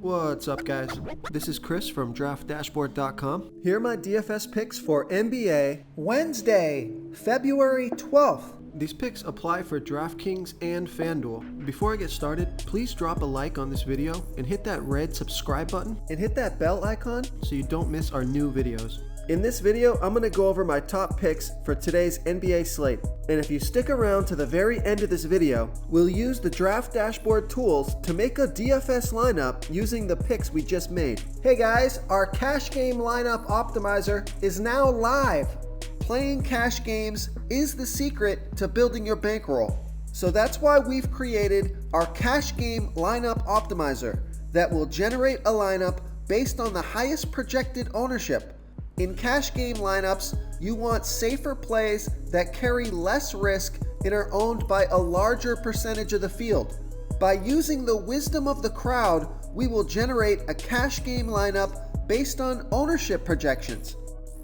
What's up, guys? This is Chris from DraftDashboard.com. Here are my DFS picks for NBA Wednesday, February 12th. These picks apply for DraftKings and FanDuel. Before I get started, please drop a like on this video and hit that red subscribe button and hit that bell icon so you don't miss our new videos. In this video, I'm going to go over my top picks for today's NBA slate. And if you stick around to the very end of this video, we'll use the Draft Dashboard tools to make a DFS lineup using the picks we just made. Hey guys, our cash game lineup optimizer is now live. Playing cash games is the secret to building your bankroll. So that's why we've created our cash game lineup optimizer that will generate a lineup based on the highest projected ownership. In cash game lineups, you want safer plays that carry less risk and are owned by a larger percentage of the field. By using the wisdom of the crowd, we will generate a cash game lineup based on ownership projections.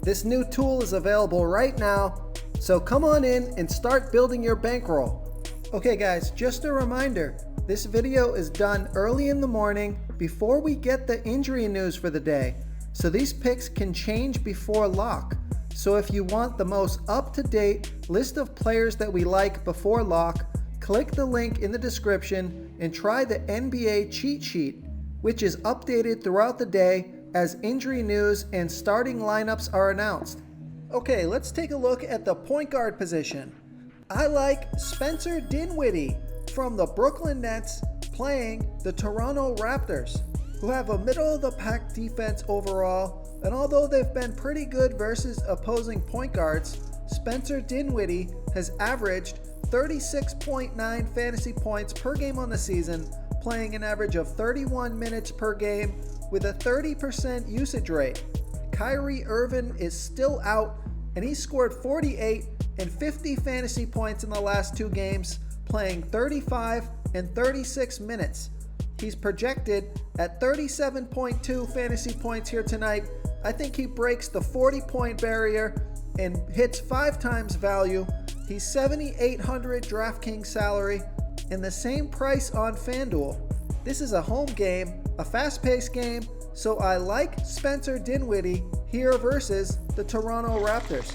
This new tool is available right now, so come on in and start building your bankroll. Okay guys, just a reminder, this video is done early in the morning before we get the injury news for the day. So these picks can change before lock. So if you want the most up-to-date list of players that we like before lock, click the link in the description and try the NBA cheat sheet, which is updated throughout the day as injury news and starting lineups are announced. Okay, let's take a look at the point guard position. I like Spencer Dinwiddie from the Brooklyn Nets playing the Toronto Raptors, who have a middle-of-the-pack defense overall, and although they've been pretty good versus opposing point guards, Spencer Dinwiddie has averaged 36.9 fantasy points per game on the season, playing an average of 31 minutes per game with a 30% usage rate. Kyrie Irving is still out, and he scored 48 and 50 fantasy points in the last two games, playing 35 and 36 minutes. He's projected at 37.2 fantasy points here tonight. I think he breaks the 40-point barrier and hits 5 times value. He's $7,800 DraftKings salary and the same price on FanDuel. This is a home game, a fast-paced game, so I like Spencer Dinwiddie here versus the Toronto Raptors.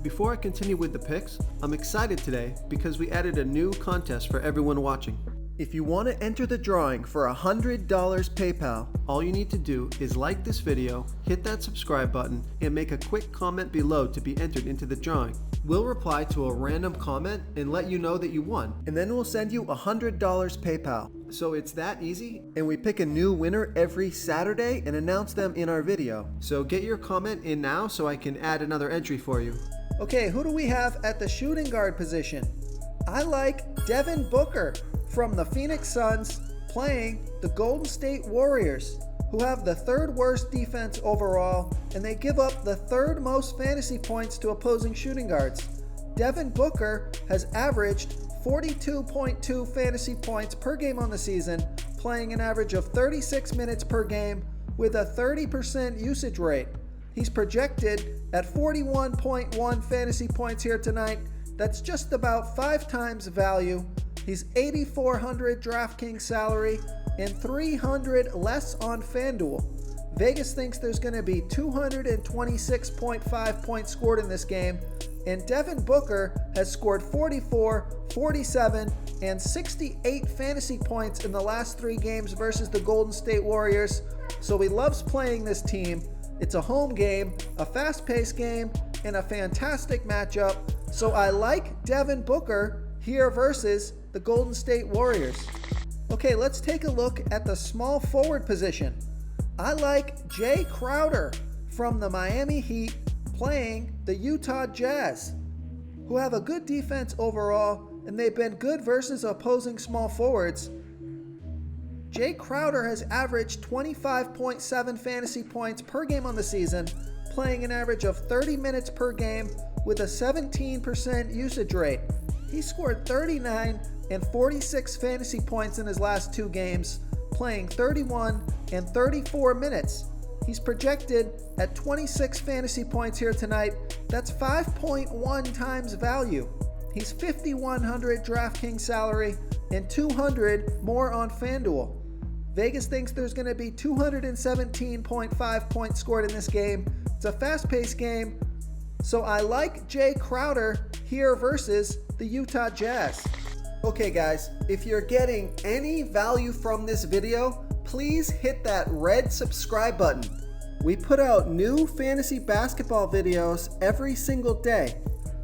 Before I continue with the picks, I'm excited today because we added a new contest for everyone watching. If you want to enter the drawing for $100 PayPal, all you need to do is like this video, hit that subscribe button, and make a quick comment below to be entered into the drawing. We'll reply to a random comment and let you know that you won, and then we'll send you $100 PayPal. So it's that easy, and we pick a new winner every Saturday and announce them in our video. So get your comment in now so I can add another entry for you. Okay, who do we have at the shooting guard position? I like Devin Booker from the Phoenix Suns playing the Golden State Warriors, who have the third worst defense overall, and they give up the third most fantasy points to opposing shooting guards. Devin Booker has averaged 42.2 fantasy points per game on the season, playing an average of 36 minutes per game with a 30% usage rate. He's projected at 41.1 fantasy points here tonight. That's just about 5 times value. He's $8,400 DraftKings salary and $300 less on FanDuel. Vegas thinks there's going to be 226.5 points scored in this game, and Devin Booker has scored 44, 47, and 68 fantasy points in the last 3 games versus the Golden State Warriors, so he loves playing this team. It's a home game, a fast-paced game, and a fantastic matchup, so I like Devin Booker here versus the Golden State Warriors. Okay, let's take a look at the small forward position. I like Jay Crowder from the Miami Heat playing the Utah Jazz, who have a good defense overall, and they've been good versus opposing small forwards. Jay Crowder has averaged 25.7 fantasy points per game on the season, playing an average of 30 minutes per game with a 17% usage rate. He scored 39 and 46 fantasy points in his last 2 games, playing 31 and 34 minutes. He's projected at 26 fantasy points here tonight. That's 5.1 times value. He's $5,100 DraftKings salary and $200 more on FanDuel. Vegas thinks there's going to be 217.5 points scored in this game. It's a fast-paced game, so I like Jay Crowder here versus the Utah Jazz. Okay guys, if you're getting any value from this video, please hit that red subscribe button. We put out new fantasy basketball videos every single day.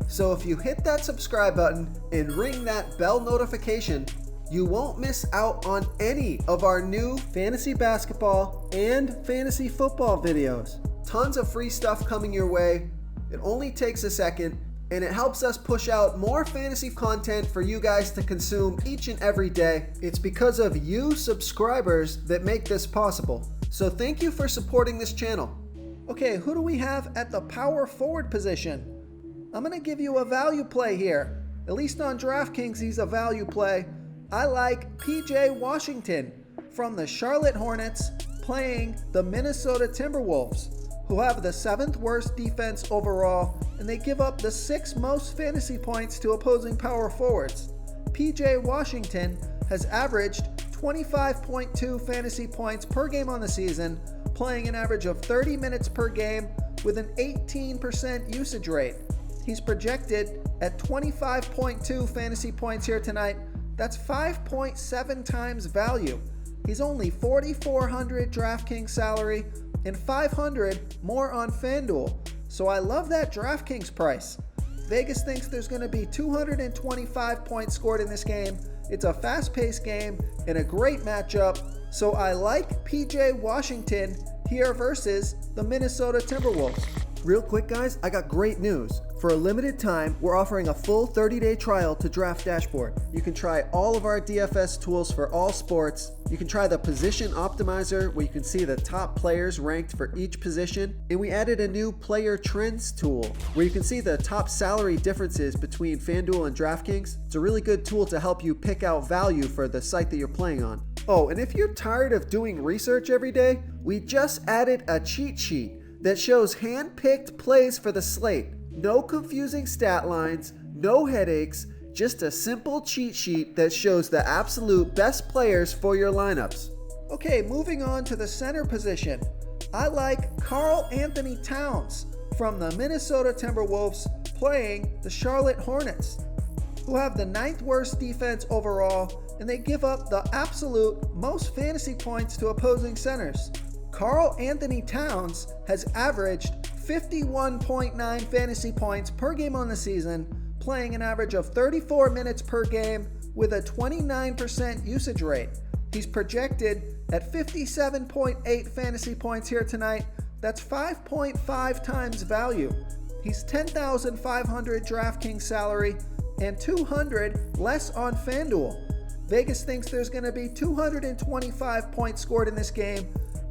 So if you hit that subscribe button and ring that bell notification, you won't miss out on any of our new fantasy basketball and fantasy football videos. Tons of free stuff coming your way. It only takes a second, and it helps us push out more fantasy content for you guys to consume each and every day. It's because of you subscribers that make this possible. So thank you for supporting this channel. Okay, who do we have at the power forward position? I'm going to give you a value play here. At least on DraftKings, he's a value play. I like PJ Washington from the Charlotte Hornets playing the Minnesota Timberwolves, who have the 7th worst defense overall, and they give up the 6th most fantasy points to opposing power forwards. PJ Washington has averaged 25.2 fantasy points per game on the season, playing an average of 30 minutes per game with an 18% usage rate. He's projected at 25.2 fantasy points here tonight. That's 5.7 times value. He's only $4,400 DraftKings salary and $500 more on FanDuel. So I love that DraftKings price. Vegas thinks there's going to be 225 points scored in this game. It's a fast-paced game and a great matchup. So I like PJ Washington here versus the Minnesota Timberwolves. Real quick guys, I got great news. For a limited time, we're offering a full 30-day trial to Draft Dashboard. You can try all of our DFS tools for all sports. You can try the Position Optimizer, where you can see the top players ranked for each position. And we added a new Player Trends tool, where you can see the top salary differences between FanDuel and DraftKings. It's a really good tool to help you pick out value for the site that you're playing on. Oh, and if you're tired of doing research every day, we just added a cheat sheet that shows hand-picked plays for the slate. No confusing stat lines, no headaches, just a simple cheat sheet that shows the absolute best players for your lineups. Okay, moving on to the center position. I like Karl Anthony Towns from the Minnesota Timberwolves playing the Charlotte Hornets, who have the 9th worst defense overall, and they give up the absolute most fantasy points to opposing centers. Karl Anthony Towns has averaged 51.9 fantasy points per game on the season, playing an average of 34 minutes per game with a 29% usage rate. He's projected at 57.8 fantasy points here tonight. That's 5.5 times value. He's $10,500 DraftKings salary and $200 less on FanDuel. Vegas thinks there's going to be 225 points scored in this game,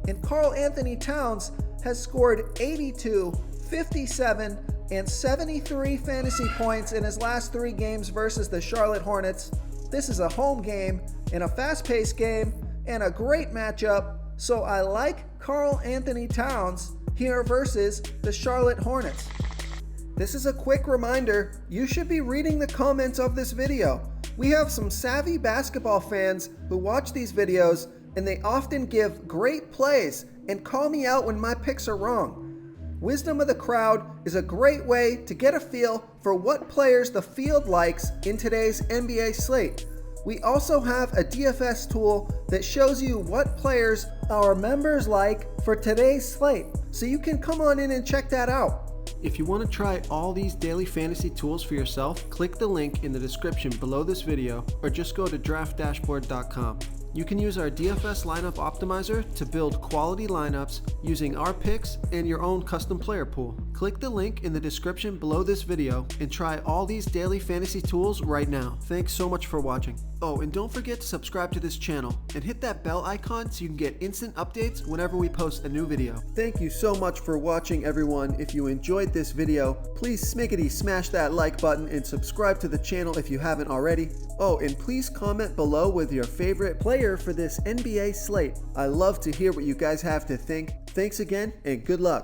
and Karl Anthony Towns has scored 82, 57, and 73 fantasy points in his last 3 games versus the Charlotte Hornets. This is a home game and a fast-paced game and a great matchup, so I like Karl Anthony Towns here versus the Charlotte Hornets. This is a quick reminder, you should be reading the comments of this video. We have some savvy basketball fans who watch these videos, and they often give great plays and call me out when my picks are wrong. Wisdom of the crowd is a great way to get a feel for what players the field likes in today's NBA slate. We also have a DFS tool that shows you what players our members like for today's slate, so you can come on in and check that out. If you want to try all these daily fantasy tools for yourself, click the link in the description below this video or just go to draftdashboard.com. You can use our DFS lineup optimizer to build quality lineups using our picks and your own custom player pool. Click the link in the description below this video and try all these daily fantasy tools right now. Thanks so much for watching. Oh, and don't forget to subscribe to this channel and hit that bell icon so you can get instant updates whenever we post a new video. Thank you so much for watching, everyone. If you enjoyed this video, please smiggity smash that like button and subscribe to the channel if you haven't already. Oh, and please comment below with your favorite player for this NBA slate. I love to hear what you guys have to think. Thanks again and good luck.